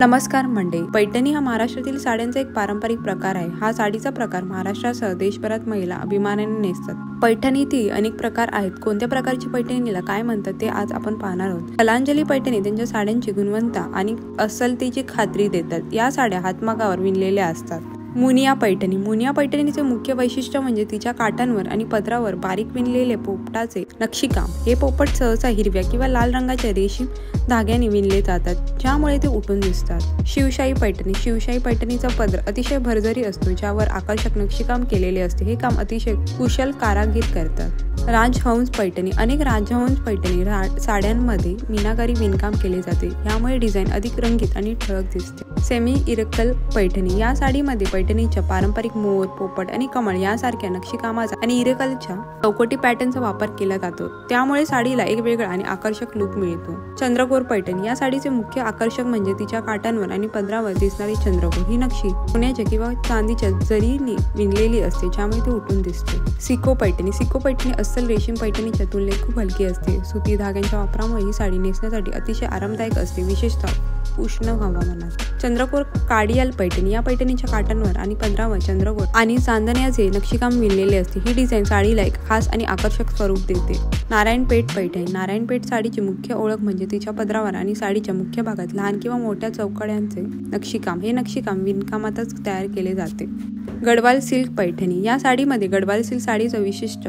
नमस्कार मंडळी, पैठणी हा महाराष्ट्रातील साड्यांचा एक पारंपरिक प्रकार आहे। हा साडीचा प्रकार महाराष्ट्रासह देशभरात महिला अभिमानाने नेसतात। पैठणीतील अनेक प्रकार आहेत। कोणत्या प्रकारची पैठणीला काय म्हणतात ते आज आपण पाहणार आहोत। कलांजली पैठणी त्यांच्या साड्यांची गुणवत्ता आणि अस्सलतेची खात्री देतात। या साड्या हातमागावर विणलेल्या असतात। मुनिया पैठणी। मुनिया पैठणीचे मुख्य वैशिष्ट्य म्हणजे तिच्या काठांवर आणि पदरावर बारीक विणलेले पोपटाचे नक्षीकाम। हे पोपट सहसा हिरव्या किंवा लाल रंगाच्या रेशीम धाग्याने विणले जातात, ज्यामुळे ते उठून दिसतात। शिवशाही पैठणी। शिवशाही पैठणीचा पदर अतिशय भरजरी असतो, ज्यावर आकर्षक नक्षीकाम केलेले असते। हे काम अतिशय कुशल कारागीर करतात। राजहंस पैठणी। अनेक राजहंस पैठणी साड्यांमध्ये मीनाकारी विणकाम केले जाते, यामुळे डिझाईन अधिक रंगीत आणि ठळक दिसते। सेमी इरकल पैठणी। या साडीमध्ये पैठणीच्या पारंपरिक मोर, पोपट आणि कमळ यासारख्या नक्षीकामाचा आणि इरकलच्या चौकटी पॅटर्नचा वापर केला जातो, त्यामुळे साडीला एक वेगळा आणि आकर्षक लुक मिळतो। चंद्रकोर पैठणी। या साडीचे मुख्य आकर्षक म्हणजे तिच्या काठांवर आणि पदरावर दिसणारी चंद्रकोर। ही नक्षी सोन्याच्या किंवा चांदीच्या जरीने विणलेली असते, ज्यामुळे ती उठून दिसते। सिको पैठणी। सिको पैठणी अस्सल रेशीम पैठणीच्या तुलनेत खूप हलकी असते। सुती धाग्यांच्या वापरामुळे ही साडी नेसण्यासाठी अतिशय आरामदायक असते, विशेषतः उष्ण हवामानात। चंद्रकोर काडियाल पैठणी। या पैठणीच्या काठांवर आणि पदरावर चंद्रकोर आणि चांदण्याचे नक्षीकाम विणलेले असते। ही डिझाईन साडीला एक खास आणि आकर्षक स्वरूप देते। नारायणपेठ पैठणी। नारायणपेठ साडीची मुख्य ओळख म्हणजे तिच्या पदरावर आणि साडीच्या मुख्य भागात लहान किंवा मोठ्या चौकड्यांचे नक्षीकाम। हे नक्षीकाम विणकामातच तयार केले जाते। गडवाल सिल्क पैठणी। या साडीमध्ये गडवाल सिल्क साडीचं विशिष्ट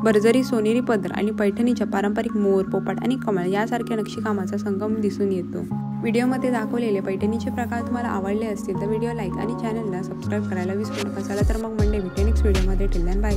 भरजरी सोनेरी पदर आणि पैठणीच्या पारंपरिक मोर, पोपट आणि कमळ यासारख्या नक्षीकामाचा संगम दिसून येतो। व्हिडिओमध्ये दाखवलेले पैठणीचे प्रकार तुम्हाला आवडले असतील तर व्हिडिओ लाईक आणि चॅनलला सबस्क्राईब करायला विसरू नका। चला तर मग मंडे भेटू नेक्स्ट व्हिडिओमध्ये। Till then bye.